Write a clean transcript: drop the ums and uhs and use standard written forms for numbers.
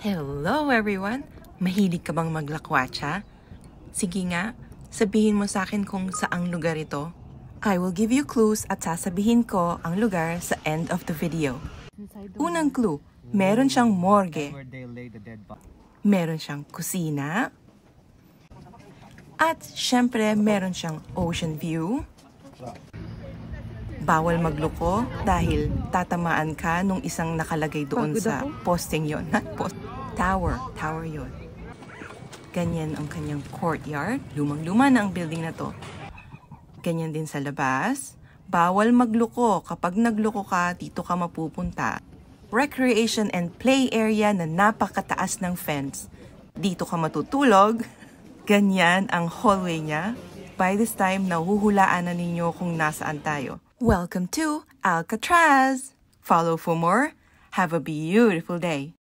Hello everyone! Mahilig ka bang maglakwatsa? Sige nga, sabihin mo sa akin kung saang lugar ito. I will give you clues at sasabihin ko ang lugar sa end of the video. Unang clue, meron siyang morgue. Meron siyang kusina. At syempre, meron siyang ocean view. Bawal magloko dahil tatamaan ka nung isang nakalagay doon sa posting yon. Tower yon. Ganyan ang kanyang courtyard. Lumang-luma na ang building na to. Ganyan din sa labas. Bawal magloko. Kapag nagloko ka, dito ka mapupunta. Recreation and play area na napakataas ng fence. Dito ka matutulog. Ganyan ang hallway niya. By this time, nahuhulaan na ninyo kung nasaan tayo. Welcome to Alcatraz! Follow for more. Have a beautiful day.